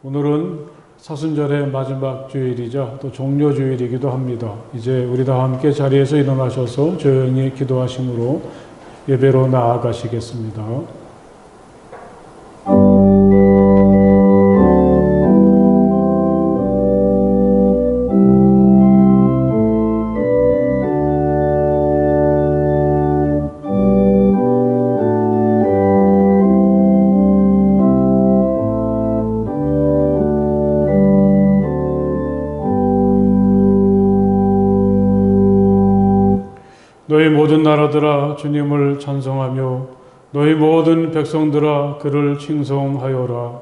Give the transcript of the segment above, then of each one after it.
오늘은 사순절의 마지막 주일이자 또 종료 주일이기도 합니다. 이제 우리 다 함께 자리에서 일어나셔서 조용히 기도하심으로 예배로 나아가시겠습니다. 너희 모든 나라들아 주님을 찬송하며 너희 모든 백성들아 그를 칭송하여라.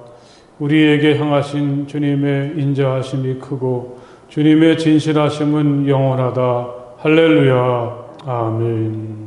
우리에게 향하신 주님의 인자하심이 크고 주님의 진실하심은 영원하다. 할렐루야. 아멘.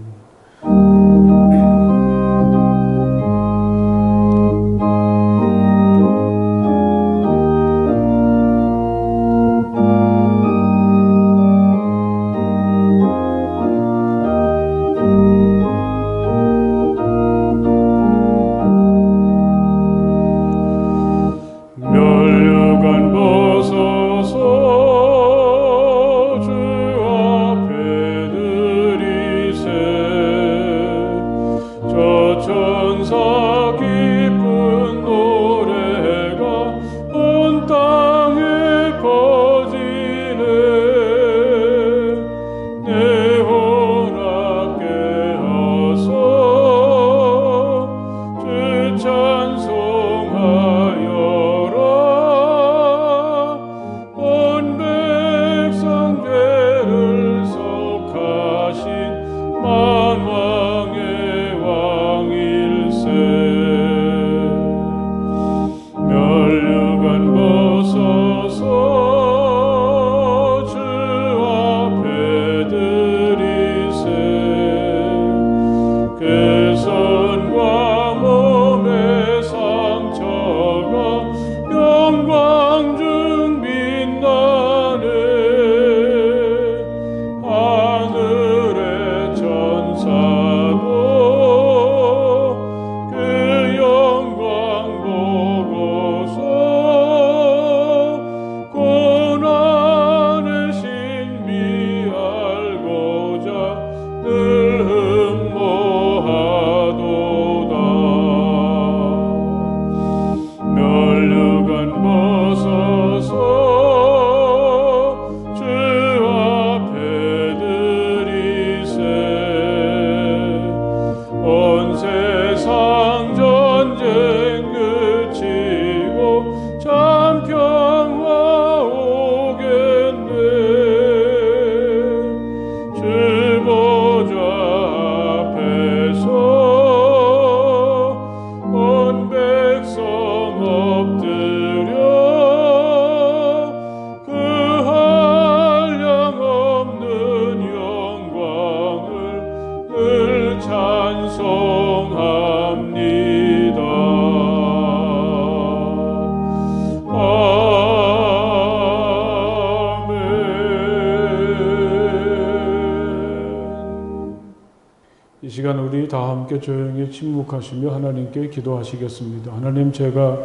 이 시간 우리 다 함께 조용히 침묵하시며 하나님께 기도하시겠습니다. 하나님, 제가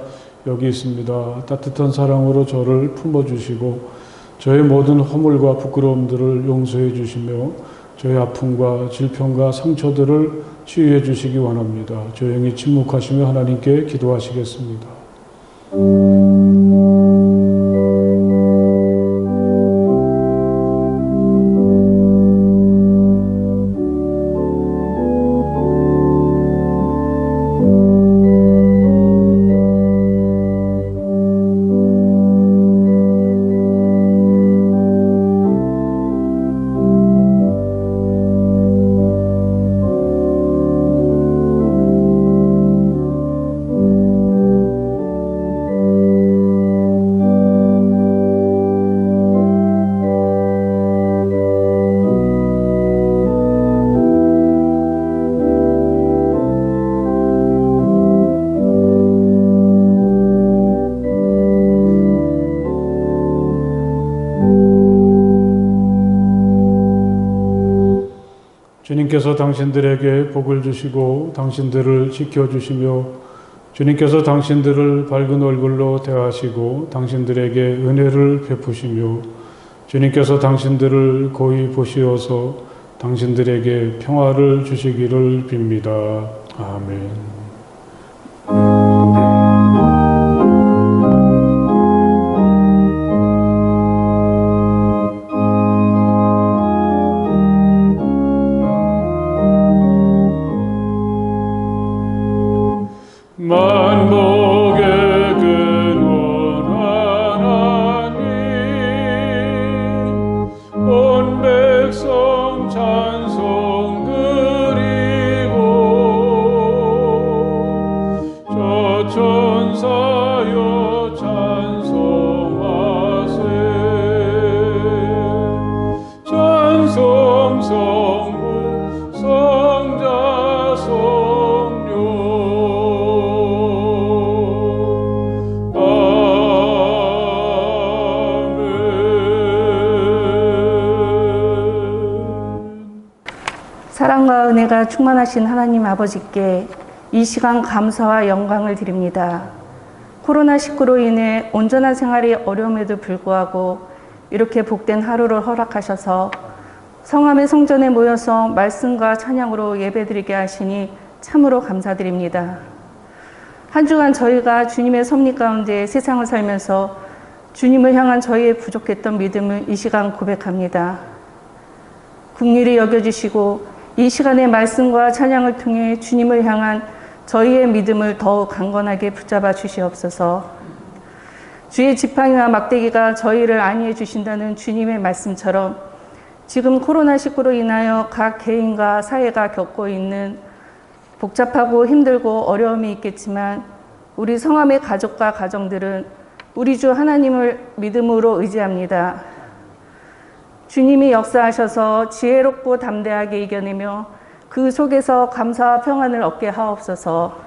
여기 있습니다. 따뜻한 사랑으로 저를 품어주시고 저의 모든 허물과 부끄러움들을 용서해 주시며 저의 아픔과 질병과 상처들을 치유해 주시기 원합니다. 조용히 침묵하시며 하나님께 기도하시겠습니다. 주님께서 당신들에게 복을 주시고 당신들을 지켜주시며 주님께서 당신들을 밝은 얼굴로 대하시고 당신들에게 은혜를 베푸시며 주님께서 당신들을 고이 보시어서 당신들에게 평화를 주시기를 빕니다. 아멘. 만복의 근원 하나님 온 백성 찬송 드리고 저 천사여 찬송하세 찬송 성부 성자 성령 사랑과 은혜가 충만하신 하나님 아버지께 이 시간 감사와 영광을 드립니다. 코로나19로 인해 온전한 생활이 어려움에도 불구하고 이렇게 복된 하루를 허락하셔서 성함의 성전에 모여서 말씀과 찬양으로 예배드리게 하시니 참으로 감사드립니다. 한 주간 저희가 주님의 섭리 가운데 세상을 살면서 주님을 향한 저희의 부족했던 믿음을 이 시간 고백합니다. 긍휼히 여겨주시고 이 시간에 말씀과 찬양을 통해 주님을 향한 저희의 믿음을 더욱 강건하게 붙잡아 주시옵소서. 주의 지팡이와 막대기가 저희를 안위해 주신다는 주님의 말씀처럼 지금 코로나19로 인하여 각 개인과 사회가 겪고 있는 복잡하고 힘들고 어려움이 있겠지만 우리 성함의 가족과 가정들은 우리 주 하나님을 믿음으로 의지합니다. 주님이 역사하셔서 지혜롭고 담대하게 이겨내며 그 속에서 감사와 평안을 얻게 하옵소서.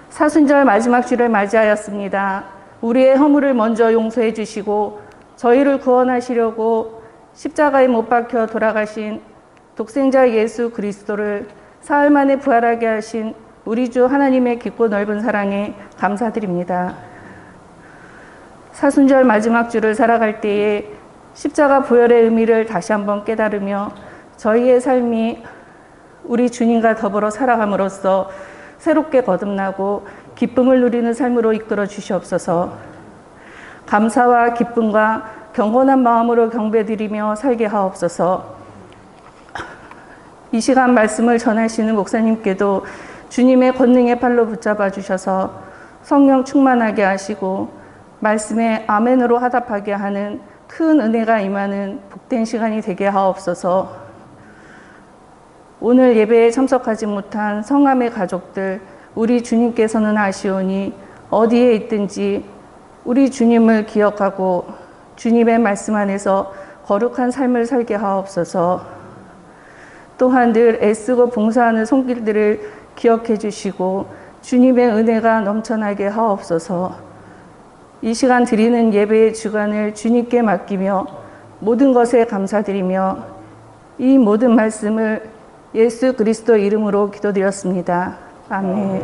사순절 마지막 주를 맞이하였습니다. 우리의 허물을 먼저 용서해 주시고 저희를 구원하시려고 십자가에 못 박혀 돌아가신 독생자 예수 그리스도를 사흘 만에 부활하게 하신 우리 주 하나님의 깊고 넓은 사랑에 감사드립니다. 사순절 마지막 주를 살아갈 때에 십자가 보혈의 의미를 다시 한번 깨달으며 저희의 삶이 우리 주님과 더불어 살아감으로써 새롭게 거듭나고 기쁨을 누리는 삶으로 이끌어 주시옵소서. 감사와 기쁨과 경건한 마음으로 경배드리며 살게 하옵소서. 이 시간 말씀을 전하시는 목사님께도 주님의 권능의 팔로 붙잡아 주셔서 성령 충만하게 하시고 말씀에 아멘으로 화답하게 하는 큰 은혜가 임하는 복된 시간이 되게 하옵소서. 오늘 예배에 참석하지 못한 성함의 가족들, 우리 주님께서는 아시오니 어디에 있든지 우리 주님을 기억하고 주님의 말씀 안에서 거룩한 삶을 살게 하옵소서. 또한 늘 애쓰고 봉사하는 손길들을 기억해 주시고 주님의 은혜가 넘쳐나게 하옵소서. 이 시간 드리는 예배의 주관을 주님께 맡기며 모든 것에 감사드리며 이 모든 말씀을 예수 그리스도 이름으로 기도드렸습니다. 아멘.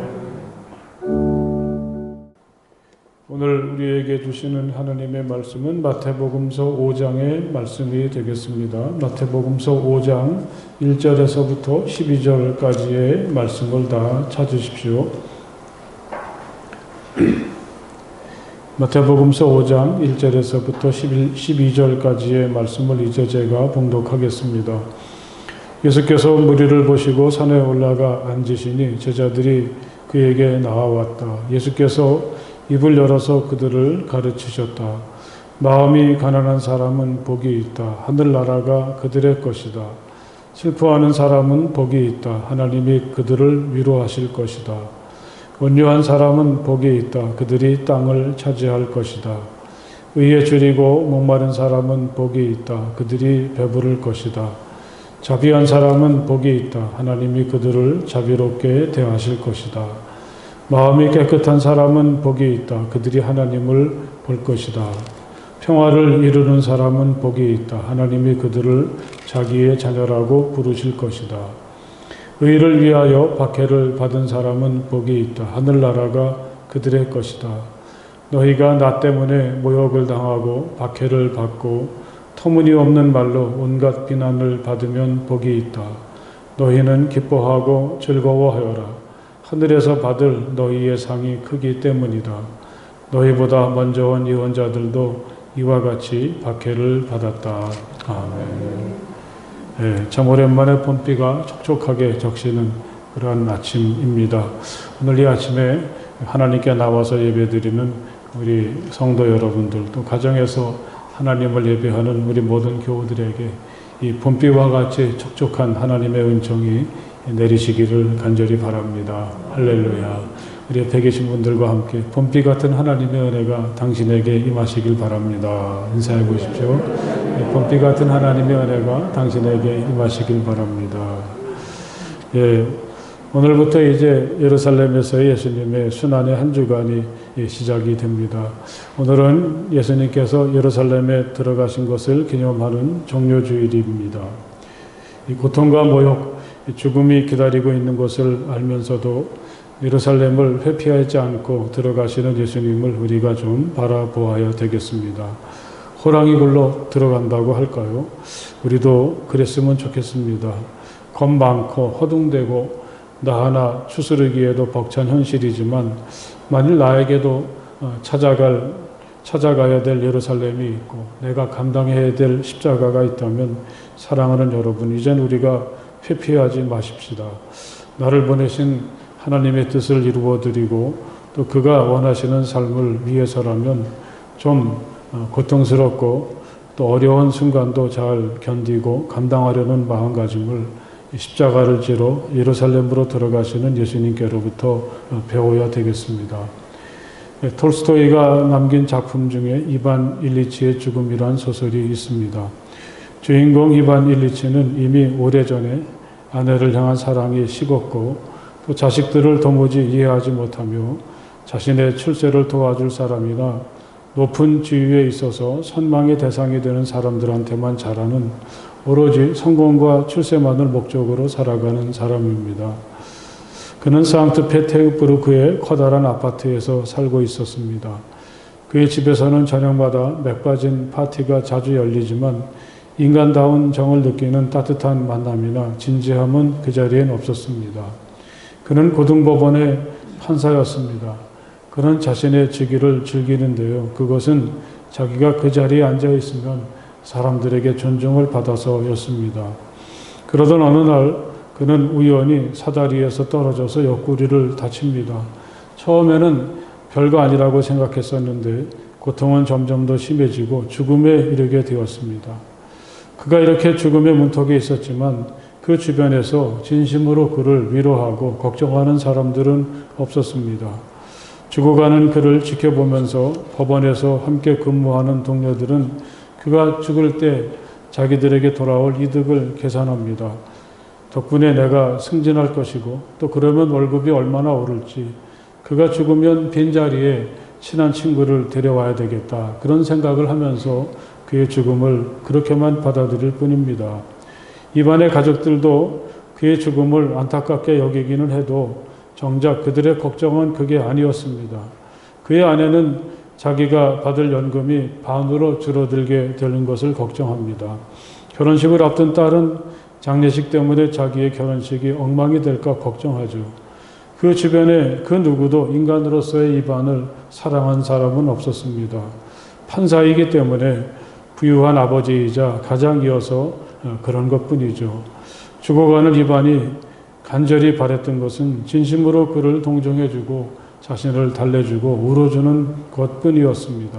오늘 우리에게 주시는 하나님의 말씀은 마태복음서 5장의 말씀이 되겠습니다. 마태복음서 5장 1절에서부터 12절까지의 말씀을 다 찾으십시오. 마태복음서 5장 1절에서부터 12절까지의 말씀을 이제 제가 봉독하겠습니다. 예수께서 무리를 보시고 산에 올라가 앉으시니 제자들이 그에게 나와왔다. 예수께서 입을 열어서 그들을 가르치셨다. 마음이 가난한 사람은 복이 있다. 하늘나라가 그들의 것이다. 슬퍼하는 사람은 복이 있다. 하나님이 그들을 위로하실 것이다. 온유한 사람은 복이 있다. 그들이 땅을 차지할 것이다. 의에 줄이고 목마른 사람은 복이 있다. 그들이 배부를 것이다. 자비한 사람은 복이 있다. 하나님이 그들을 자비롭게 대하실 것이다. 마음이 깨끗한 사람은 복이 있다. 그들이 하나님을 볼 것이다. 평화를 이루는 사람은 복이 있다. 하나님이 그들을 자기의 자녀라고 부르실 것이다. 의를 위하여 박해를 받은 사람은 복이 있다. 하늘나라가 그들의 것이다. 너희가 나 때문에 모욕을 당하고 박해를 받고 터무니없는 말로 온갖 비난을 받으면 복이 있다. 너희는 기뻐하고 즐거워하여라. 하늘에서 받을 너희의 상이 크기 때문이다. 너희보다 먼저 온 예언자들도 이와 같이 박해를 받았다. 아멘. 네, 참 오랜만에 봄비가 촉촉하게 적시는 그러한 아침입니다. 오늘 이 아침에 하나님께 나와서 예배드리는 우리 성도 여러분들, 또 가정에서 하나님을 예배하는 우리 모든 교우들에게 이 봄비와 같이 촉촉한 하나님의 은총이 내리시기를 간절히 바랍니다. 할렐루야. 우리 옆에 계신 분들과 함께 봄비 같은 하나님의 은혜가 당신에게 임하시길 바랍니다. 인사해 보십시오. 봄비 같은 하나님의 은혜가 당신에게 임하시길 바랍니다. 예, 오늘부터 이제 예루살렘에서의 예수님의 순환의 한 주간이 시작이 됩니다. 오늘은 예수님께서 예루살렘에 들어가신 것을 기념하는 종료주일입니다. 이 고통과 모욕, 죽음이 기다리고 있는 것을 알면서도 예루살렘을 회피하지 않고 들어가시는 예수님을 우리가 좀 바라보아야 되겠습니다. 호랑이 굴로 들어간다고 할까요? 우리도 그랬으면 좋겠습니다. 겁 많고 허둥대고 나 하나 추스르기에도 벅찬 현실이지만 만일 나에게도 찾아가야 될 예루살렘이 있고 내가 감당해야 될 십자가가 있다면 사랑하는 여러분, 이젠 우리가 회피하지 마십시다. 나를 보내신 하나님의 뜻을 이루어드리고 또 그가 원하시는 삶을 위해서라면 좀 고통스럽고 또 어려운 순간도 잘 견디고 감당하려는 마음가짐을 십자가를 지러 예루살렘으로 들어가시는 예수님께로부터 배워야 되겠습니다. 톨스토이가 남긴 작품 중에 이반 일리치의 죽음이란 소설이 있습니다. 주인공 이반 일리치는 이미 오래전에 아내를 향한 사랑이 식었고 또 자식들을 도무지 이해하지 못하며 자신의 출세를 도와줄 사람이나 높은 지위에 있어서 선망의 대상이 되는 사람들한테만 잘하는 오로지 성공과 출세만을 목적으로 살아가는 사람입니다. 그는 상트페테르부르크의 커다란 아파트에서 살고 있었습니다. 그의 집에서는 저녁마다 맥빠진 파티가 자주 열리지만 인간다운 정을 느끼는 따뜻한 만남이나 진지함은 그 자리엔 없었습니다. 그는 고등법원의 판사였습니다. 그는 자신의 직위를 즐기는데요. 그것은 자기가 그 자리에 앉아 있으면 사람들에게 존중을 받아서였습니다. 그러던 어느 날 그는 우연히 사다리에서 떨어져서 옆구리를 다칩니다. 처음에는 별거 아니라고 생각했었는데 고통은 점점 더 심해지고 죽음에 이르게 되었습니다. 그가 이렇게 죽음의 문턱에 있었지만 그 주변에서 진심으로 그를 위로하고 걱정하는 사람들은 없었습니다. 죽어가는 그를 지켜보면서 법원에서 함께 근무하는 동료들은 그가 죽을 때 자기들에게 돌아올 이득을 계산합니다. 덕분에 내가 승진할 것이고 또 그러면 월급이 얼마나 오를지, 그가 죽으면 빈자리에 친한 친구를 데려와야 되겠다, 그런 생각을 하면서 그의 죽음을 그렇게만 받아들일 뿐입니다. 이반의 가족들도 그의 죽음을 안타깝게 여기기는 해도 정작 그들의 걱정은 그게 아니었습니다. 그의 아내는 자기가 받을 연금이 반으로 줄어들게 되는 것을 걱정합니다. 결혼식을 앞둔 딸은 장례식 때문에 자기의 결혼식이 엉망이 될까 걱정하죠. 그 주변에 그 누구도 인간으로서의 이반을 사랑한 사람은 없었습니다. 판사이기 때문에 부유한 아버지이자 가장이어서 그런 것뿐이죠. 죽어가는 이반이 간절히 바랬던 것은 진심으로 그를 동정해주고 자신을 달래주고 울어주는 것뿐이었습니다.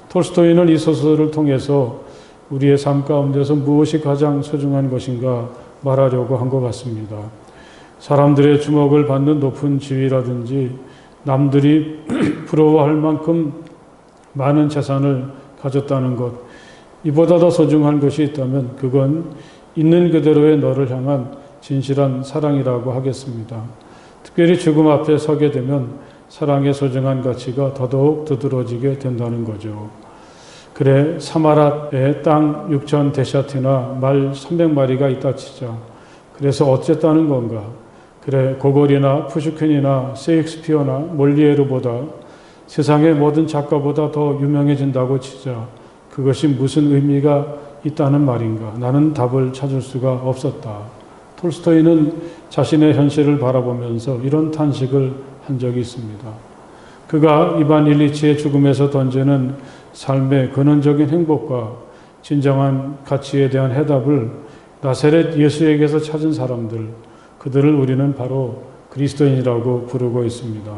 톨스토이는 이 소설을 통해서 우리의 삶 가운데서 무엇이 가장 소중한 것인가 말하려고 한 것 같습니다. 사람들의 주목을 받는 높은 지위라든지 남들이 부러워할 만큼 많은 재산을 가졌다는 것, 이보다 더 소중한 것이 있다면 그건 있는 그대로의 너를 향한 진실한 사랑이라고 하겠습니다. 특별히 죽음 앞에 서게 되면 사랑의 소중한 가치가 더더욱 두드러지게 된다는 거죠. 그래, 사마라에 땅 6천 데샤티나 말 300마리가 있다 치자 그래서 어쨌다는 건가? 그래, 고골이나 푸슈킨이나 셰익스피어나 몰리에르보다 세상의 모든 작가보다 더 유명해진다고 치자 그것이 무슨 의미가 있다는 말인가? 나는 답을 찾을 수가 없었다. 톨스토이는 자신의 현실을 바라보면서 이런 탄식을 한 적이 있습니다. 그가 이반 일리치의 죽음에서 던지는 삶의 근원적인 행복과 진정한 가치에 대한 해답을 나사렛 예수에게서 찾은 사람들, 그들을 우리는 바로 그리스도인이라고 부르고 있습니다.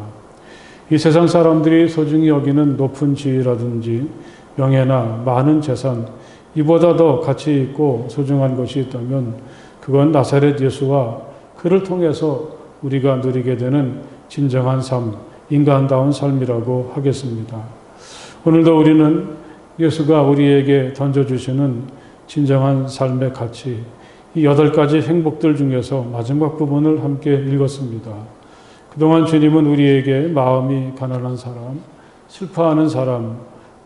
이 세상 사람들이 소중히 여기는 높은 지위라든지 명예나 많은 재산, 이보다 더 가치 있고 소중한 것이 있다면 그건 나사렛 예수와 그를 통해서 우리가 누리게 되는 진정한 삶, 인간다운 삶이라고 하겠습니다. 오늘도 우리는 예수가 우리에게 던져주시는 진정한 삶의 가치, 이 8가지 행복들 중에서 마지막 부분을 함께 읽었습니다. 그동안 주님은 우리에게 마음이 가난한 사람, 슬퍼하는 사람,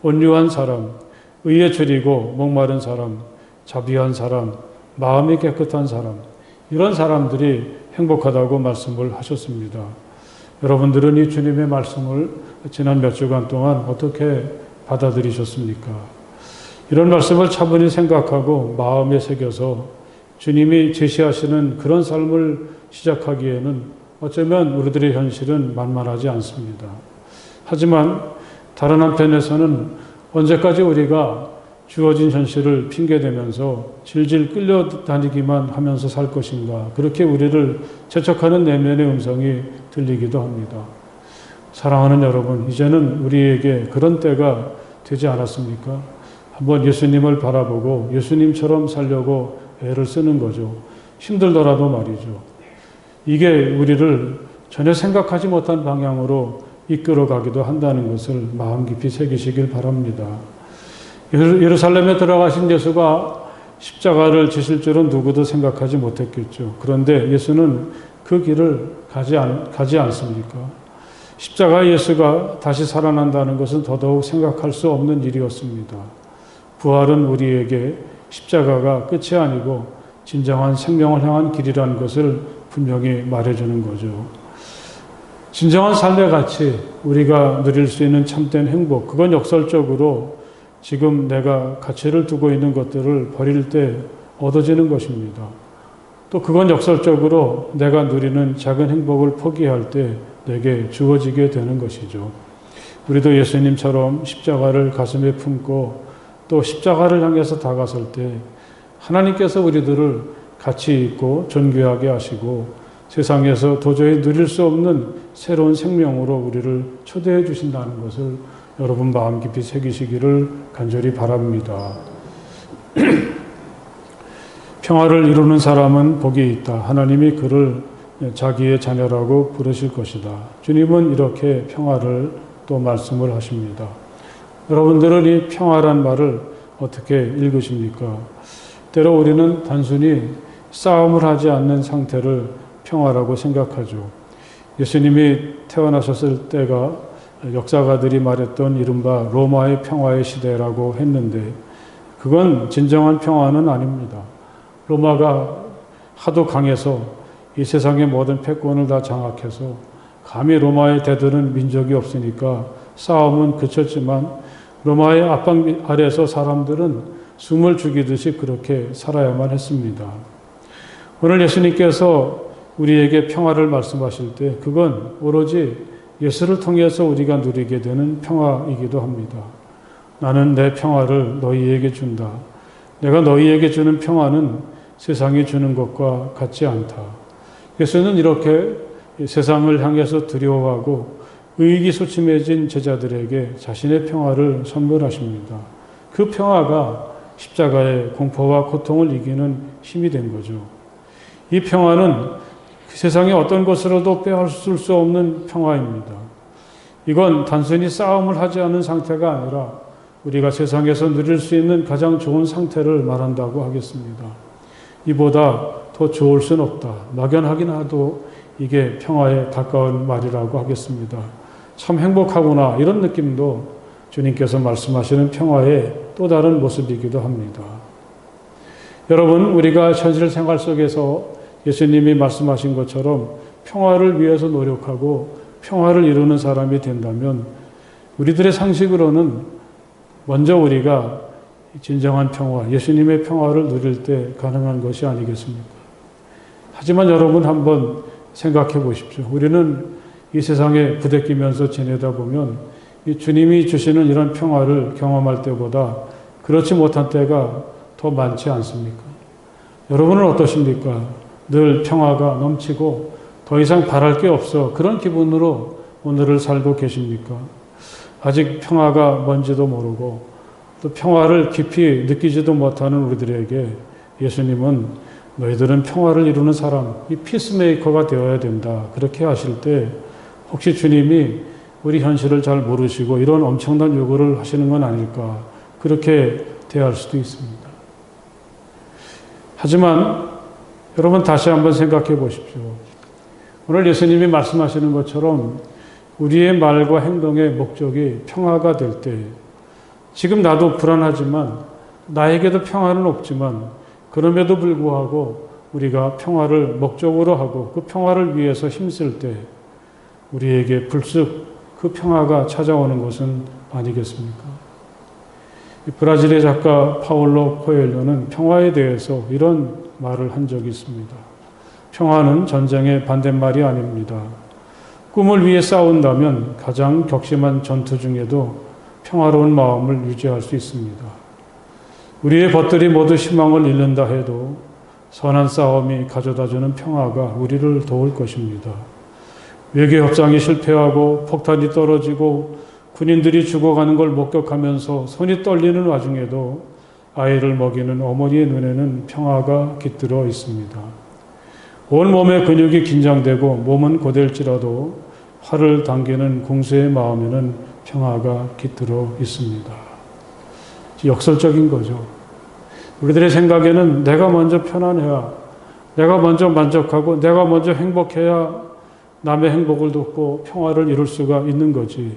온유한 사람, 의에 줄이고 목마른 사람, 자비한 사람, 마음이 깨끗한 사람, 이런 사람들이 행복하다고 말씀을 하셨습니다. 여러분들은 이 주님의 말씀을 지난 몇 주간 동안 어떻게 받아들이셨습니까? 이런 말씀을 차분히 생각하고 마음에 새겨서 주님이 제시하시는 그런 삶을 시작하기에는 어쩌면 우리들의 현실은 만만하지 않습니다. 하지만 다른 한편에서는 언제까지 우리가 주어진 현실을 핑계대면서 질질 끌려다니기만 하면서 살 것인가, 그렇게 우리를 재촉하는 내면의 음성이 들리기도 합니다. 사랑하는 여러분, 이제는 우리에게 그런 때가 되지 않았습니까? 한번 예수님을 바라보고 예수님처럼 살려고 애를 쓰는 거죠. 힘들더라도 말이죠. 이게 우리를 전혀 생각하지 못한 방향으로 이끌어가기도 한다는 것을 마음 깊이 새기시길 바랍니다. 예루살렘에 들어가신 예수가 십자가를 지실 줄은 누구도 생각하지 못했겠죠. 그런데 예수는 그 길을 가지 않습니까? 십자가 예수가 다시 살아난다는 것은 더더욱 생각할 수 없는 일이었습니다. 부활은 우리에게 십자가가 끝이 아니고 진정한 생명을 향한 길이라는 것을 분명히 말해주는 거죠. 진정한 삶의 가치, 우리가 누릴 수 있는 참된 행복, 그건 역설적으로 지금 내가 가치를 두고 있는 것들을 버릴 때 얻어지는 것입니다. 또 그건 역설적으로 내가 누리는 작은 행복을 포기할 때 내게 주어지게 되는 것이죠. 우리도 예수님처럼 십자가를 가슴에 품고 또 십자가를 향해서 다가설 때 하나님께서 우리들을 가치 있고 존귀하게 하시고 세상에서 도저히 누릴 수 없는 새로운 생명으로 우리를 초대해 주신다는 것을 여러분 마음 깊이 새기시기를 간절히 바랍니다. 평화를 이루는 사람은 복이 있다. 하나님이 그를 자기의 자녀라고 부르실 것이다. 주님은 이렇게 평화를 또 말씀을 하십니다. 여러분들은 이 평화란 말을 어떻게 읽으십니까? 때로 우리는 단순히 싸움을 하지 않는 상태를 평화라고 생각하죠. 예수님이 태어나셨을 때가 역사가들이 말했던 이른바 로마의 평화의 시대라고 했는데 그건 진정한 평화는 아닙니다. 로마가 하도 강해서 이 세상의 모든 패권을 다 장악해서 감히 로마에 대드는 민족이 없으니까 싸움은 그쳤지만 로마의 압박 아래에서 사람들은 숨을 죽이듯이 그렇게 살아야만 했습니다. 오늘 예수님께서 우리에게 평화를 말씀하실 때 그건 오로지 예수를 통해서 우리가 누리게 되는 평화이기도 합니다. 나는 내 평화를 너희에게 준다. 내가 너희에게 주는 평화는 세상이 주는 것과 같지 않다. 예수는 이렇게 세상을 향해서 두려워하고 의기소침해진 제자들에게 자신의 평화를 선물하십니다. 그 평화가 십자가의 공포와 고통을 이기는 힘이 된 거죠. 이 평화는 그 세상의 어떤 것으로도 빼앗을 수 없는 평화입니다. 이건 단순히 싸움을 하지 않은 상태가 아니라 우리가 세상에서 누릴 수 있는 가장 좋은 상태를 말한다고 하겠습니다. 이보다 더 좋을 순 없다. 막연하긴 하도 이게 평화에 가까운 말이라고 하겠습니다. 참 행복하구나, 이런 느낌도 주님께서 말씀하시는 평화의 또 다른 모습이기도 합니다. 여러분, 우리가 현실 생활 속에서 예수님이 말씀하신 것처럼 평화를 위해서 노력하고 평화를 이루는 사람이 된다면 우리들의 상식으로는 먼저 우리가 진정한 평화, 예수님의 평화를 누릴 때 가능한 것이 아니겠습니까? 하지만 여러분 한번 생각해 보십시오. 우리는 이 세상에 부대끼면서 지내다 보면 이 주님이 주시는 이런 평화를 경험할 때보다 그렇지 못한 때가 더 많지 않습니까? 여러분은 어떠십니까? 늘 평화가 넘치고 더 이상 바랄 게 없어 그런 기분으로 오늘을 살고 계십니까? 아직 평화가 뭔지도 모르고 또 평화를 깊이 느끼지도 못하는 우리들에게 예수님은 너희들은 평화를 이루는 사람, 이 피스메이커가 되어야 된다. 그렇게 하실 때 혹시 주님이 우리 현실을 잘 모르시고 이런 엄청난 요구를 하시는 건 아닐까. 그렇게 대할 수도 있습니다. 하지만 여러분 다시 한번 생각해 보십시오. 오늘 예수님이 말씀하시는 것처럼 우리의 말과 행동의 목적이 평화가 될 때 지금 나도 불안하지만 나에게도 평화는 없지만 그럼에도 불구하고 우리가 평화를 목적으로 하고 그 평화를 위해서 힘쓸 때 우리에게 불쑥 그 평화가 찾아오는 것은 아니겠습니까? 브라질의 작가 파울로 코엘료는 평화에 대해서 이런 말을 한 적이 있습니다. 평화는 전쟁의 반대말이 아닙니다. 꿈을 위해 싸운다면 가장 격심한 전투 중에도 평화로운 마음을 유지할 수 있습니다. 우리의 벗들이 모두 희망을 잃는다 해도 선한 싸움이 가져다주는 평화가 우리를 도울 것입니다. 외교 협상이 실패하고 폭탄이 떨어지고 군인들이 죽어가는 걸 목격하면서 손이 떨리는 와중에도 아이를 먹이는 어머니의 눈에는 평화가 깃들어 있습니다. 온 몸의 근육이 긴장되고 몸은 고될지라도 활을 당기는 공수의 마음에는 평화가 깃들어 있습니다. 역설적인 거죠. 우리들의 생각에는 내가 먼저 편안해야, 내가 먼저 만족하고 내가 먼저 행복해야 남의 행복을 돕고 평화를 이룰 수가 있는 거지.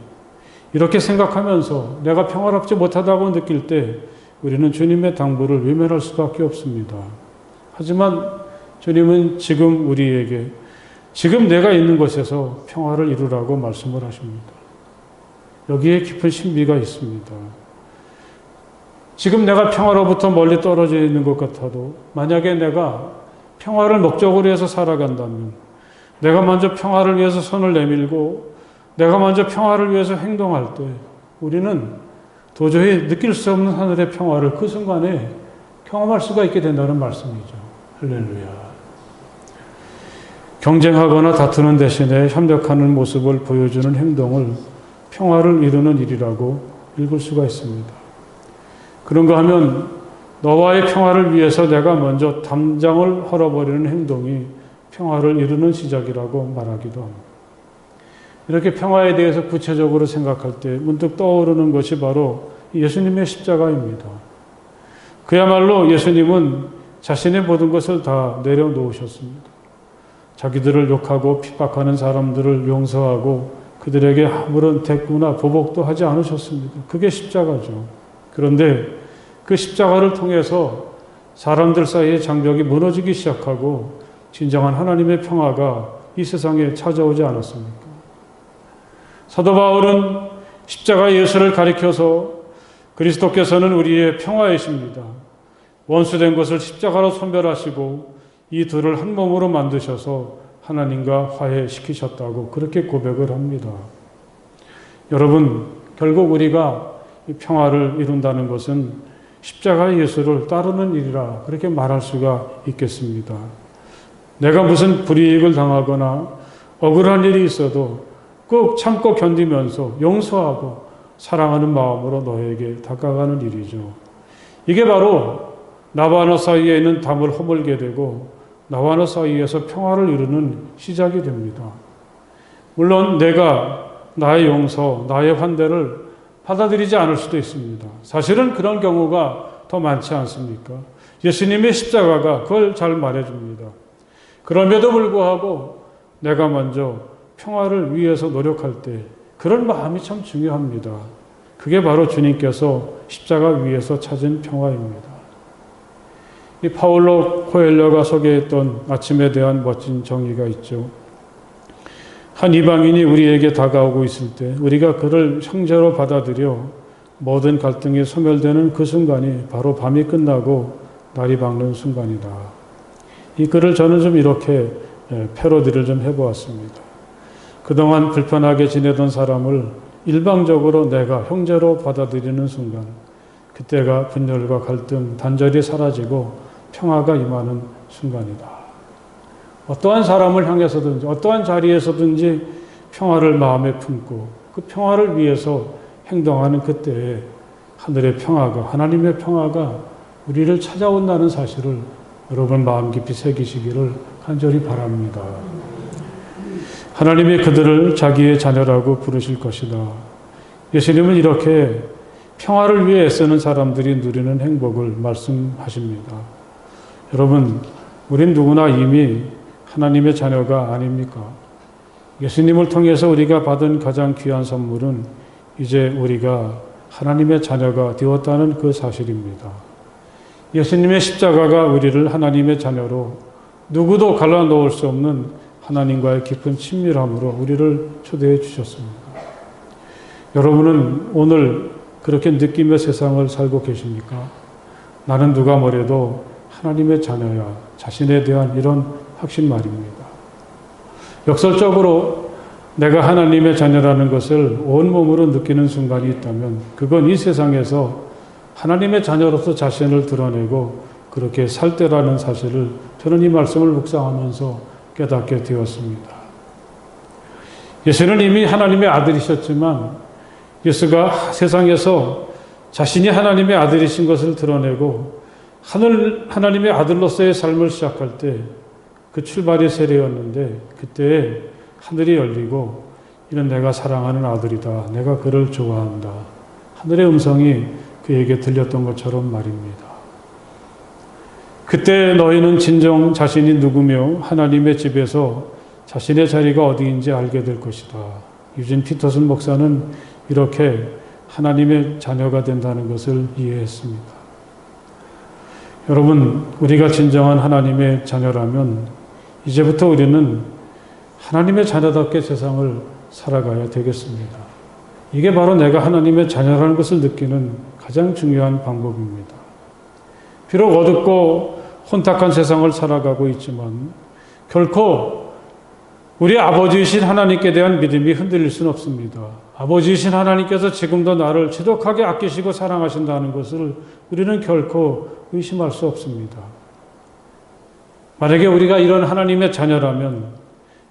이렇게 생각하면서 내가 평화롭지 못하다고 느낄 때 우리는 주님의 당부를 외면할 수밖에 없습니다. 하지만 주님은 지금 우리에게 지금 내가 있는 곳에서 평화를 이루라고 말씀을 하십니다. 여기에 깊은 신비가 있습니다. 지금 내가 평화로부터 멀리 떨어져 있는 것 같아도 만약에 내가 평화를 목적으로 해서 살아간다면 내가 먼저 평화를 위해서 손을 내밀고 내가 먼저 평화를 위해서 행동할 때 우리는 도저히 느낄 수 없는 하늘의 평화를 그 순간에 경험할 수가 있게 된다는 말씀이죠. 할렐루야. 경쟁하거나 다투는 대신에 협력하는 모습을 보여주는 행동을 평화를 이루는 일이라고 읽을 수가 있습니다. 그런가 하면 너와의 평화를 위해서 내가 먼저 담장을 헐어버리는 행동이 평화를 이루는 시작이라고 말하기도 합니다. 이렇게 평화에 대해서 구체적으로 생각할 때 문득 떠오르는 것이 바로 예수님의 십자가입니다. 그야말로 예수님은 자신의 모든 것을 다 내려놓으셨습니다. 자기들을 욕하고 핍박하는 사람들을 용서하고 그들에게 아무런 대꾸나 보복도 하지 않으셨습니다. 그게 십자가죠. 그런데 그 십자가를 통해서 사람들 사이의 장벽이 무너지기 시작하고 진정한 하나님의 평화가 이 세상에 찾아오지 않았습니까? 사도 바울은 십자가 예수를 가리켜서 그리스도께서는 우리의 평화이십니다. 원수된 것을 십자가로 손별하시고 이 둘을 한 몸으로 만드셔서 하나님과 화해시키셨다고 그렇게 고백을 합니다. 여러분, 결국 우리가 이 평화를 이룬다는 것은 십자가 예수를 따르는 일이라 그렇게 말할 수가 있겠습니다. 내가 무슨 불이익을 당하거나 억울한 일이 있어도 꼭 참고 견디면서 용서하고 사랑하는 마음으로 너에게 다가가는 일이죠. 이게 바로 나와 너 사이에 있는 담을 허물게 되고 나와 너 사이에서 평화를 이루는 시작이 됩니다. 물론 내가 나의 용서, 나의 환대를 받아들이지 않을 수도 있습니다. 사실은 그런 경우가 더 많지 않습니까? 예수님의 십자가가 그걸 잘 말해줍니다. 그럼에도 불구하고 내가 먼저 평화를 위해서 노력할 때 그런 마음이 참 중요합니다. 그게 바로 주님께서 십자가 위에서 찾은 평화입니다. 이 파울로 코엘료가 소개했던 아침에 대한 멋진 정의가 있죠. 한 이방인이 우리에게 다가오고 있을 때 우리가 그를 형제로 받아들여 모든 갈등이 소멸되는 그 순간이 바로 밤이 끝나고 날이 밝는 순간이다. 이 글을 저는 좀 이렇게 패러디를 좀 해보았습니다. 그동안 불편하게 지내던 사람을 일방적으로 내가 형제로 받아들이는 순간, 그때가 분열과 갈등, 단절이 사라지고 평화가 임하는 순간이다. 어떠한 사람을 향해서든지 어떠한 자리에서든지 평화를 마음에 품고 그 평화를 위해서 행동하는 그때에 하늘의 평화가, 하나님의 평화가 우리를 찾아온다는 사실을 여러분 마음 깊이 새기시기를 간절히 바랍니다. 하나님이 그들을 자기의 자녀라고 부르실 것이다. 예수님은 이렇게 평화를 위해 애쓰는 사람들이 누리는 행복을 말씀하십니다. 여러분, 우린 누구나 이미 하나님의 자녀가 아닙니까? 예수님을 통해서 우리가 받은 가장 귀한 선물은 이제 우리가 하나님의 자녀가 되었다는 그 사실입니다. 예수님의 십자가가 우리를 하나님의 자녀로 누구도 갈라놓을 수 없는 하나님과의 깊은 친밀함으로 우리를 초대해 주셨습니다. 여러분은 오늘 그렇게 느끼며 세상을 살고 계십니까? 나는 누가 뭐래도 하나님의 자녀야. 자신에 대한 이런 확신 말입니다. 역설적으로 내가 하나님의 자녀라는 것을 온몸으로 느끼는 순간이 있다면 그건 이 세상에서 하나님의 자녀로서 자신을 드러내고 그렇게 살 때라는 사실을 저는 이 말씀을 묵상하면서 깨닫게 되었습니다. 예수는 이미 하나님의 아들이셨지만 예수가 세상에서 자신이 하나님의 아들이신 것을 드러내고 하나님의 아들로서의 삶을 시작할 때 그 출발이 세례였는데 그때에 하늘이 열리고 이는 내가 사랑하는 아들이다. 내가 그를 좋아한다. 하늘의 음성이 그에게 들렸던 것처럼 말입니다. 그때 너희는 진정 자신이 누구며 하나님의 집에서 자신의 자리가 어디인지 알게 될 것이다. 유진 피터슨 목사는 이렇게 하나님의 자녀가 된다는 것을 이해했습니다. 여러분, 우리가 진정한 하나님의 자녀라면 이제부터 우리는 하나님의 자녀답게 세상을 살아가야 되겠습니다. 이게 바로 내가 하나님의 자녀라는 것을 느끼는 가장 중요한 방법입니다. 비록 어둡고 혼탁한 세상을 살아가고 있지만 결코 우리 아버지이신 하나님께 대한 믿음이 흔들릴 수는 없습니다. 아버지이신 하나님께서 지금도 나를 지독하게 아끼시고 사랑하신다는 것을 우리는 결코 의심할 수 없습니다. 만약에 우리가 이런 하나님의 자녀라면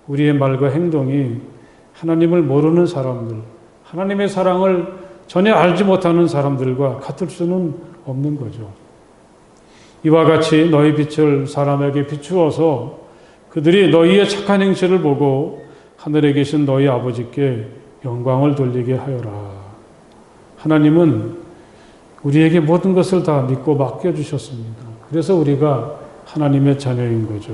우리의 말과 행동이 하나님을 모르는 사람들, 하나님의 사랑을 전혀 알지 못하는 사람들과 같을 수는 없는 거죠. 이와 같이 너희 빛을 사람에게 비추어서 그들이 너희의 착한 행실을 보고 하늘에 계신 너희 아버지께 영광을 돌리게 하여라. 하나님은 우리에게 모든 것을 다 믿고 맡겨주셨습니다. 그래서 우리가 하나님의 자녀인 거죠.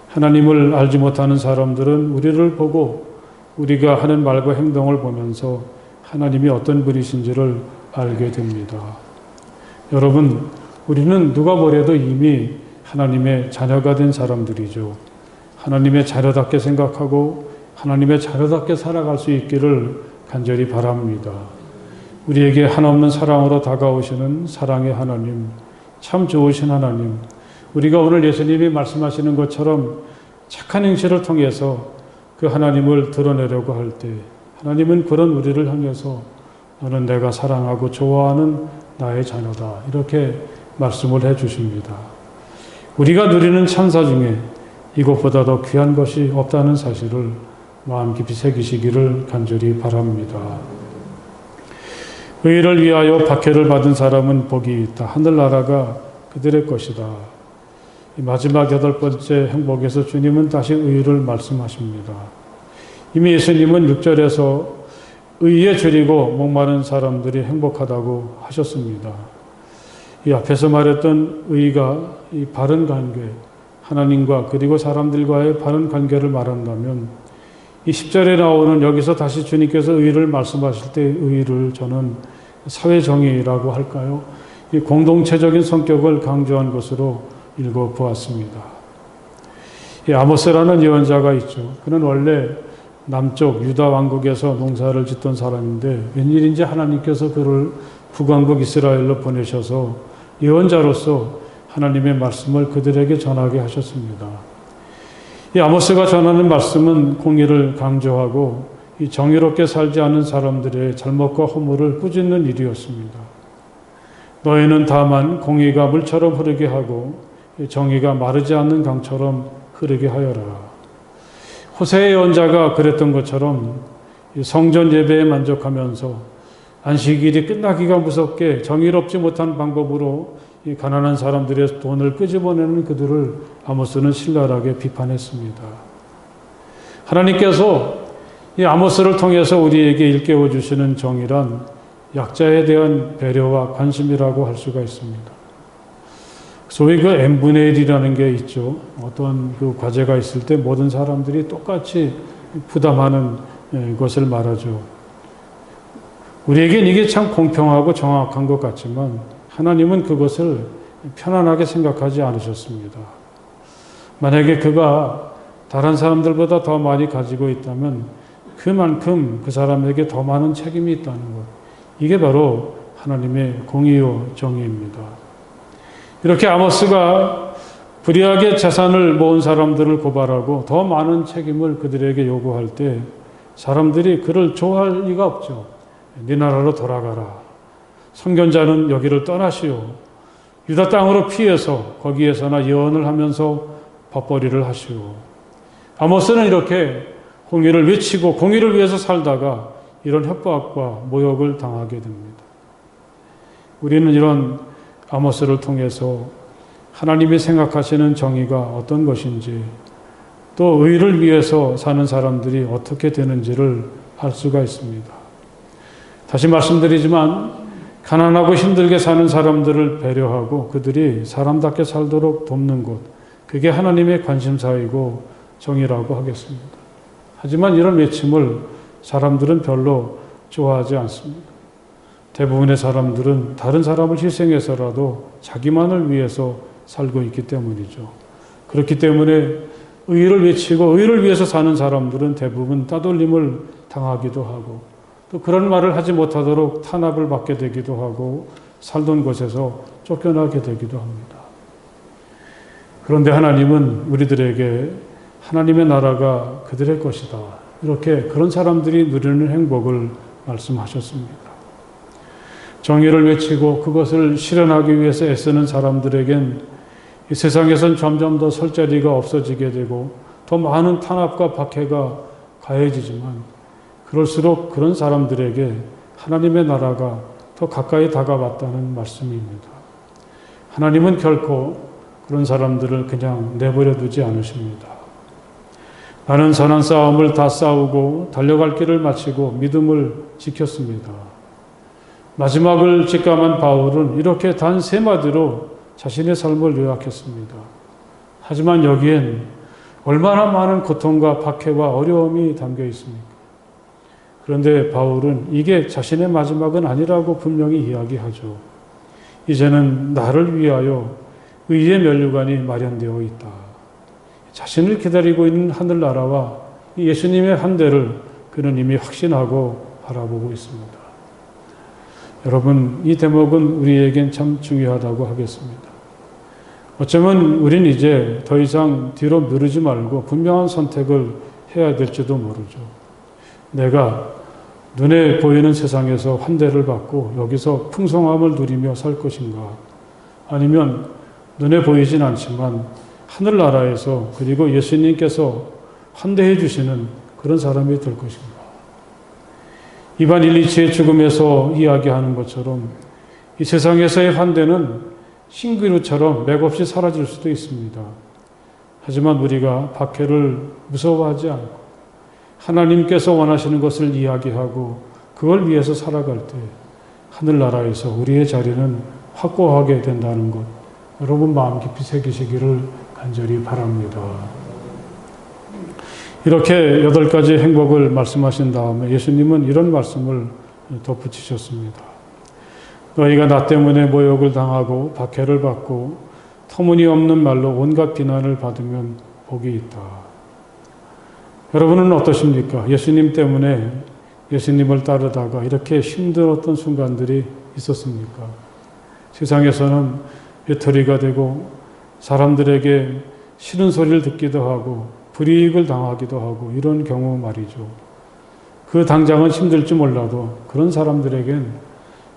하나님을 알지 못하는 사람들은 우리를 보고 우리가 하는 말과 행동을 보면서 하나님이 어떤 분이신지를 알게 됩니다. 여러분, 우리는 누가 뭐래도 이미 하나님의 자녀가 된 사람들이죠. 하나님의 자녀답게 생각하고 하나님의 자녀답게 살아갈 수 있기를 간절히 바랍니다. 우리에게 한없는 사랑으로 다가오시는 사랑의 하나님, 참 좋으신 하나님, 우리가 오늘 예수님이 말씀하시는 것처럼 착한 행실을 통해서 그 하나님을 드러내려고 할 때 하나님은 그런 우리를 향해서 너는 내가 사랑하고 좋아하는 나의 자녀다. 이렇게 말씀을 해 주십니다. 우리가 누리는 찬사 중에 이것보다 더 귀한 것이 없다는 사실을 마음 깊이 새기시기를 간절히 바랍니다. 의를 위하여 박해를 받은 사람은 복이 있다. 하늘나라가 그들의 것이다. 이 마지막 8번째 행복에서 주님은 다시 의를 말씀하십니다. 이미 예수님은 6절에서 의에 줄이고 목마른 사람들이 행복하다고 하셨습니다. 이 앞에서 말했던 의가 이 바른 관계, 하나님과 그리고 사람들과의 바른 관계를 말한다면 이 10절에 나오는 여기서 다시 주님께서 의를 말씀하실 때 의를 저는 사회정의라고 할까요? 이 공동체적인 성격을 강조한 것으로 읽어보았습니다. 이 아모스라는 예언자가 있죠. 그는 원래 남쪽 유다 왕국에서 농사를 짓던 사람인데 웬일인지 하나님께서 그를 북왕국 이스라엘로 보내셔서 예언자로서 하나님의 말씀을 그들에게 전하게 하셨습니다. 이 아모스가 전하는 말씀은 공의를 강조하고 이 정의롭게 살지 않은 사람들의 잘못과 허물을 꾸짖는 일이었습니다. 너희는 다만 공의가 물처럼 흐르게 하고 정의가 마르지 않는 강처럼 흐르게 하여라. 호세의 예언자가 그랬던 것처럼 성전 예배에 만족하면서 안식일이 끝나기가 무섭게 정의롭지 못한 방법으로 이 가난한 사람들의 돈을 끄집어내는 그들을 아모스는 신랄하게 비판했습니다. 하나님께서 이 아모스를 통해서 우리에게 일깨워 주시는 정의란 약자에 대한 배려와 관심이라고 할 수가 있습니다. 소위 그 n분의 1이라는 게 있죠. 어떤 그 과제가 있을 때 모든 사람들이 똑같이 부담하는 것을 말하죠. 우리에겐 이게 참 공평하고 정확한 것 같지만 하나님은 그것을 편안하게 생각하지 않으셨습니다. 만약에 그가 다른 사람들보다 더 많이 가지고 있다면 그만큼 그 사람에게 더 많은 책임이 있다는 것. 이게 바로 하나님의 공의요 정의입니다. 이렇게 아모스가 불의하게 재산을 모은 사람들을 고발하고 더 많은 책임을 그들에게 요구할 때 사람들이 그를 좋아할 리가 없죠. 네 나라로 돌아가라. 선견자는 여기를 떠나시오. 유다 땅으로 피해서 거기에서나 예언을 하면서 밥벌이를 하시오. 아모스는 이렇게 공의를 외치고 공의를 위해서 살다가 이런 협박과 모욕을 당하게 됩니다. 우리는 이런 아모스를 통해서 하나님이 생각하시는 정의가 어떤 것인지 또 의를 위해서 사는 사람들이 어떻게 되는지를 알 수가 있습니다. 다시 말씀드리지만 가난하고 힘들게 사는 사람들을 배려하고 그들이 사람답게 살도록 돕는 것, 그게 하나님의 관심사이고 정의라고 하겠습니다. 하지만 이런 외침을 사람들은 별로 좋아하지 않습니다. 대부분의 사람들은 다른 사람을 희생해서라도 자기만을 위해서 살고 있기 때문이죠. 그렇기 때문에 의를 외치고 의를 위해서 사는 사람들은 대부분 따돌림을 당하기도 하고 또 그런 말을 하지 못하도록 탄압을 받게 되기도 하고 살던 곳에서 쫓겨나게 되기도 합니다. 그런데 하나님은 우리들에게 하나님의 나라가 그들의 것이다. 이렇게 그런 사람들이 누리는 행복을 말씀하셨습니다. 정의를 외치고 그것을 실현하기 위해서 애쓰는 사람들에겐 이 세상에선 점점 더 설 자리가 없어지게 되고 더 많은 탄압과 박해가 가해지지만 그럴수록 그런 사람들에게 하나님의 나라가 더 가까이 다가왔다는 말씀입니다. 하나님은 결코 그런 사람들을 그냥 내버려 두지 않으십니다. 나는 선한 싸움을 다 싸우고 달려갈 길을 마치고 믿음을 지켰습니다. 마지막을 직감한 바울은 이렇게 단 3마디로 자신의 삶을 요약했습니다. 하지만 여기엔 얼마나 많은 고통과 박해와 어려움이 담겨 있습니까? 그런데 바울은 이게 자신의 마지막은 아니라고 분명히 이야기하죠. 이제는 나를 위하여 의의 면류관이 마련되어 있다. 자신을 기다리고 있는 하늘나라와 예수님의 한대를 그는 이미 확신하고 바라보고 있습니다. 여러분, 이 대목은 우리에겐 참 중요하다고 하겠습니다. 어쩌면 우린 이제 더 이상 뒤로 미루지 말고 분명한 선택을 해야 될지도 모르죠. 내가 눈에 보이는 세상에서 환대를 받고 여기서 풍성함을 누리며 살 것인가? 아니면 눈에 보이진 않지만 하늘나라에서 그리고 예수님께서 환대해 주시는 그런 사람이 될 것인가? 이반 일리치의 죽음에서 이야기하는 것처럼 이 세상에서의 환대는 신기루처럼 맥없이 사라질 수도 있습니다. 하지만 우리가 박해를 무서워하지 않고 하나님께서 원하시는 것을 이야기하고 그걸 위해서 살아갈 때 하늘나라에서 우리의 자리는 확고하게 된다는 것, 여러분 마음 깊이 새기시기를 간절히 바랍니다. 이렇게 8가지 행복을 말씀하신 다음에 예수님은 이런 말씀을 덧붙이셨습니다. 너희가 나 때문에 모욕을 당하고 박해를 받고 터무니없는 말로 온갖 비난을 받으면 복이 있다. 여러분은 어떠십니까? 예수님 때문에 예수님을 따르다가 이렇게 힘들었던 순간들이 있었습니까? 세상에서는 외톨이가 되고 사람들에게 싫은 소리를 듣기도 하고 불이익을 당하기도 하고 이런 경우 말이죠. 그 당장은 힘들지 몰라도 그런 사람들에겐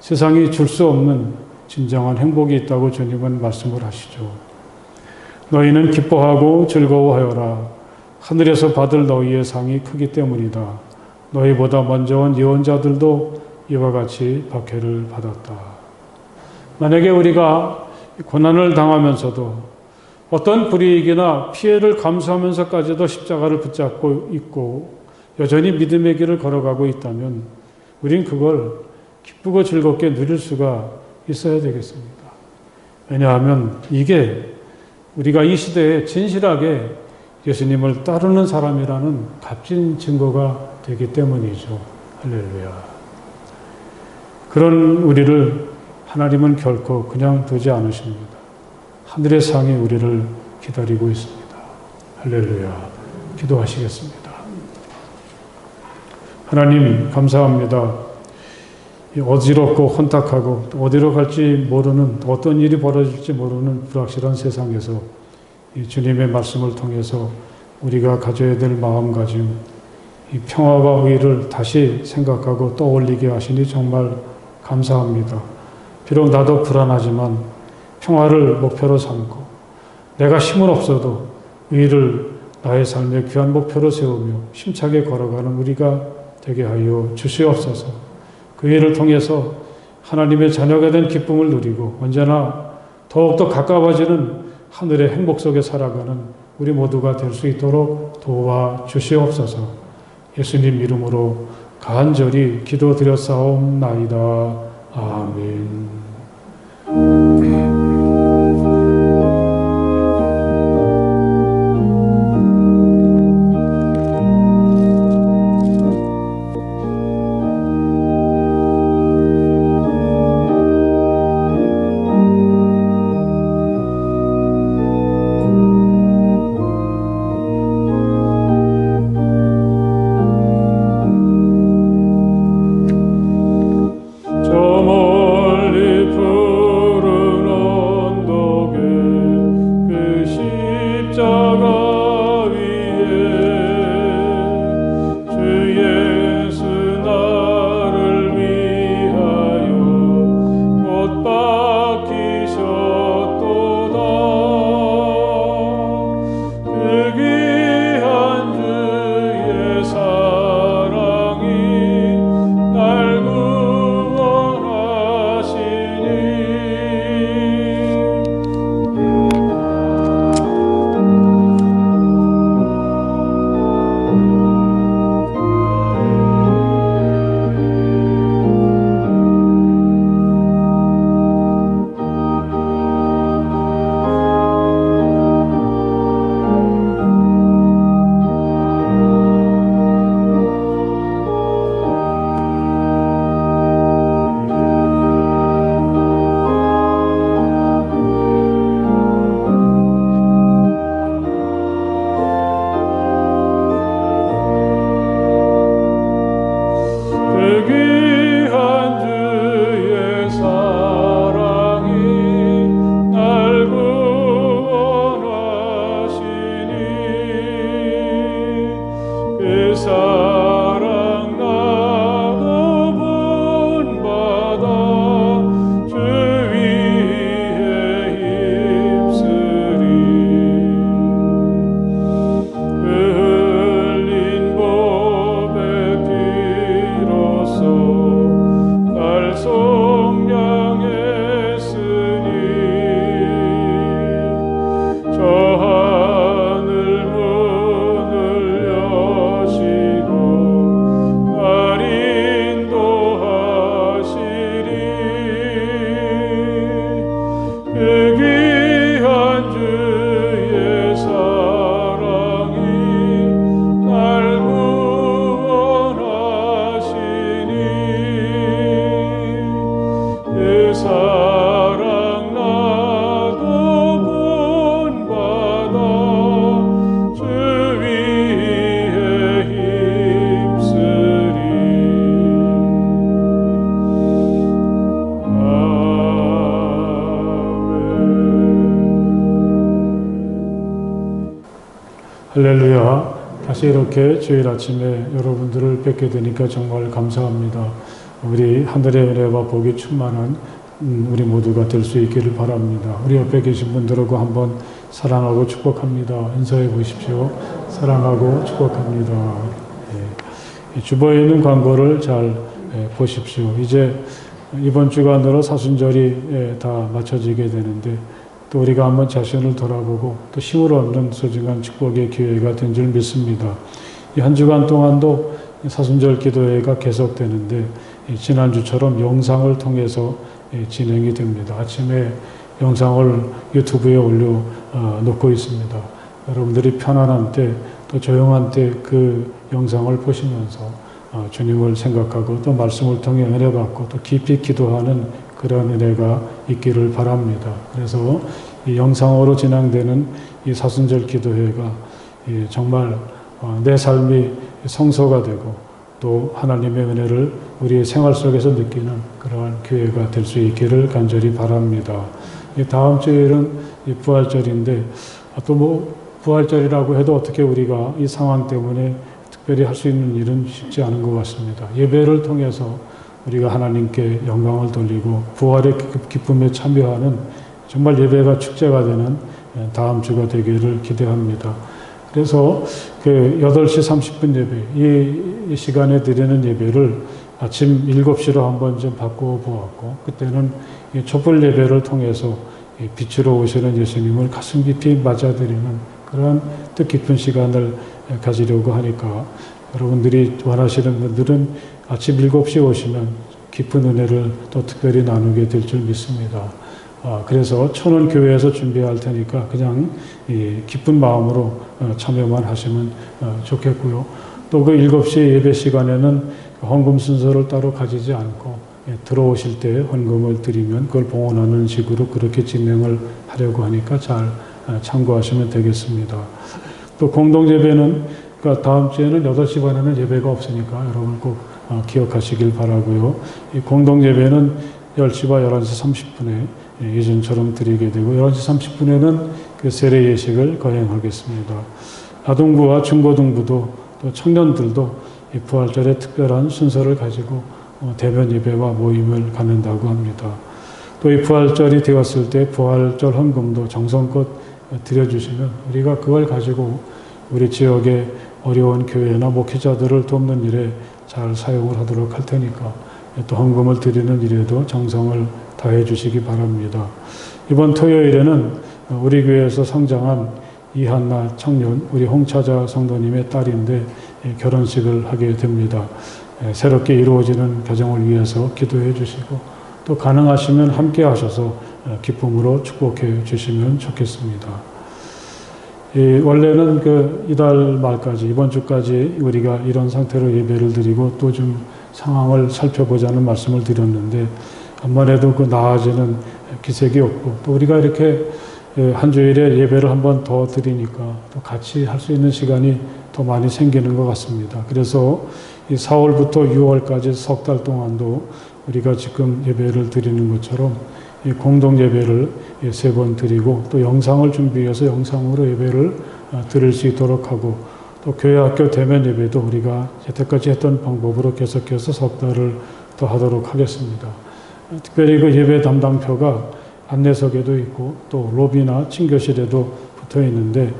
세상이 줄 수 없는 진정한 행복이 있다고 주님은 말씀을 하시죠. 너희는 기뻐하고 즐거워하여라. 하늘에서 받을 너희의 상이 크기 때문이다. 너희보다 먼저 온 예언자들도 이와 같이 박해를 받았다. 만약에 우리가 고난을 당하면서도 어떤 불이익이나 피해를 감수하면서까지도 십자가를 붙잡고 있고 여전히 믿음의 길을 걸어가고 있다면 우린 그걸 기쁘고 즐겁게 누릴 수가 있어야 되겠습니다. 왜냐하면 이게 우리가 이 시대에 진실하게 예수님을 따르는 사람이라는 값진 증거가 되기 때문이죠. 할렐루야. 그런 우리를 하나님은 결코 그냥 두지 않으십니다. 하늘의 상이 우리를 기다리고 있습니다. 할렐루야. 기도하시겠습니다. 하나님 감사합니다. 어지럽고 혼탁하고 어디로 갈지 모르는 어떤 일이 벌어질지 모르는 불확실한 세상에서 이 주님의 말씀을 통해서 우리가 가져야 될 마음가짐, 이 평화와 의를 다시 생각하고 떠올리게 하시니 정말 감사합니다. 비록 나도 불안하지만 평화를 목표로 삼고 내가 힘은 없어도 의를 나의 삶의 귀한 목표로 세우며 힘차게 걸어가는 우리가 되게 하여 주시옵소서. 그 일을 통해서 하나님의 자녀가 된 기쁨을 누리고 언제나 더욱더 가까워지는 하늘의 행복 속에 살아가는 우리 모두가 될 수 있도록 도와주시옵소서. 예수님 이름으로 간절히 기도드렸사옵나이다. 아멘. 저 멀리 푸른 사랑 나도 본받아 주 위에 힘쓰리. 할렐루야. 다시 이렇게 주일 아침에 여러분들을 뵙게 되니까 정말 감사합니다. 우리 하늘의 은혜와 복이 충만한 우리 모두가 될 수 있기를 바랍니다. 우리 옆에 계신 분들하고 한번 사랑하고 축복합니다. 인사해 보십시오. 사랑하고 축복합니다. 예. 주보에 있는 광고를 잘 보십시오. 이제 이번 주간으로 사순절이 다 맞춰지게 되는데 또 우리가 한번 자신을 돌아보고 또 힘을 얻는 소중한 축복의 기회가 된 줄 믿습니다. 이 한 주간 동안도 사순절 기도회가 계속되는데 지난주처럼 영상을 통해서 진행이 됩니다. 아침에 영상을 유튜브에 올려놓고 있습니다. 여러분들이 편안한 때 또 조용한 때 그 영상을 보시면서 주님을 생각하고 또 말씀을 통해 은혜 받고 또 깊이 기도하는 그런 은혜가 있기를 바랍니다. 그래서 이 영상으로 진행되는 이 사순절 기도회가 정말 내 삶이 성소가 되고 또 하나님의 은혜를 우리의 생활 속에서 느끼는 그러한 기회가 될 수 있기를 간절히 바랍니다. 다음 주일은 부활절인데 또 부활절이라고 해도 어떻게 우리가 이 상황 때문에 특별히 할 수 있는 일은 쉽지 않은 것 같습니다. 예배를 통해서 우리가 하나님께 영광을 돌리고 부활의 기쁨에 참여하는 정말 예배가 축제가 되는 다음 주가 되기를 기대합니다. 그래서 그 8시 30분 예배, 이 시간에 드리는 예배를 아침 7시로 한번 좀 바꿔 보았고, 그때는 이 촛불 예배를 통해서 빛으로 오시는 예수님을 가슴 깊이 맞아들이는 그런 뜻깊은 시간을 가지려고 하니까 여러분들이 원하시는 분들은 아침 7시에 오시면 깊은 은혜를 또 특별히 나누게 될 줄 믿습니다. 그래서 천원교회에서 준비할 테니까 그냥 기쁜 마음으로 참여만 하시면 좋겠고요. 또 그 7시 예배 시간에는 헌금 순서를 따로 가지지 않고 들어오실 때 헌금을 드리면 그걸 봉헌하는 식으로 그렇게 진행을 하려고 하니까 잘 참고하시면 되겠습니다. 또 공동예배는 그러니까 다음 주에는 8시 반에는 예배가 없으니까 여러분 꼭 기억하시길 바라고요. 이 공동예배는 10시와 11시 30분에 예전처럼 드리게 되고 11시 30분에는 그 세례 예식을 거행하겠습니다. 아동부와 중고등부도 또 청년들도 이 부활절의 특별한 순서를 가지고 대면 예배와 모임을 갖는다고 합니다. 또 이 부활절이 되었을 때 부활절 헌금도 정성껏 드려주시면 우리가 그걸 가지고 우리 지역의 어려운 교회나 목회자들을 돕는 일에 잘 사용을 하도록 할 테니까 또 헌금을 드리는 일에도 정성을 다해 주시기 바랍니다. 이번 토요일에는 우리 교회에서 성장한 이한나 청년, 우리 홍차자 성도님의 딸인데 결혼식을 하게 됩니다. 새롭게 이루어지는 가정을 위해서 기도해 주시고 또 가능하시면 함께 하셔서 기쁨으로 축복해 주시면 좋겠습니다. 원래는 이달 말까지, 이번 주까지 우리가 이런 상태로 예배를 드리고 또 좀 상황을 살펴보자는 말씀을 드렸는데, 아무래도 나아지는 기색이 없고, 또 우리가 이렇게 한 주일에 예배를 한 번 더 드리니까 또 같이 할 수 있는 시간이 더 많이 생기는 것 같습니다. 그래서 이 4월부터 6월까지 석 달 동안도 우리가 지금 예배를 드리는 것처럼 이 공동 예배를 3번 드리고 또 영상을 준비해서 영상으로 예배를 드릴 수 있도록 하고 또 교회 학교 대면 예배도 우리가 여태까지 했던 방법으로 계속해서 석 달을 더 하도록 하겠습니다. 특별히 그 예배 담당표가 안내석에도 있고 또 로비나 친교실에도 붙어 있는데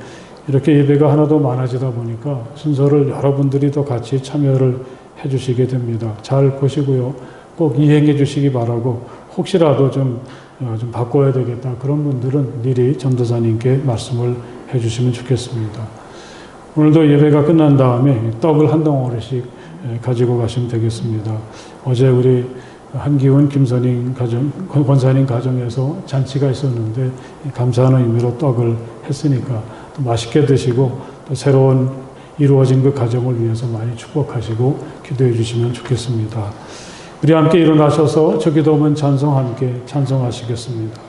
이렇게 예배가 하나도 많아지다 보니까 순서를 여러분들이 더 같이 참여를 해 주시게 됩니다. 잘 보시고요. 꼭 이행해 주시기 바라고 혹시라도 좀 바꿔야 되겠다 그런 분들은 미리 전도사님께 말씀을 해 주시면 좋겠습니다. 오늘도 예배가 끝난 다음에 떡을 한 덩어리씩 가지고 가시면 되겠습니다. 어제 우리 한기훈 김선인 권사님 가정에서 잔치가 있었는데 감사하는 의미로 떡을 했으니까 또 맛있게 드시고 또 새로운 이루어진 그 가정을 위해서 많이 축복하시고 기도해 주시면 좋겠습니다. 우리 함께 일어나셔서 저 기도문 찬송 함께 찬송하시겠습니다.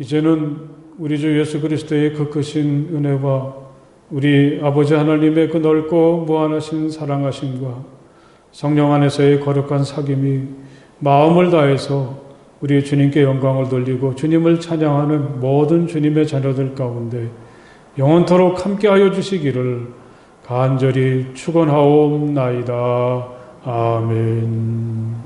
이제는 우리 주 예수 그리스도의 그 크신 은혜와 우리 아버지 하나님의 그 넓고 무한하신 사랑하심과 성령 안에서의 거룩한 사귐이 마음을 다해서 우리 주님께 영광을 돌리고 주님을 찬양하는 모든 주님의 자녀들 가운데 영원토록 함께하여 주시기를 간절히 축원하옵나이다. 아멘.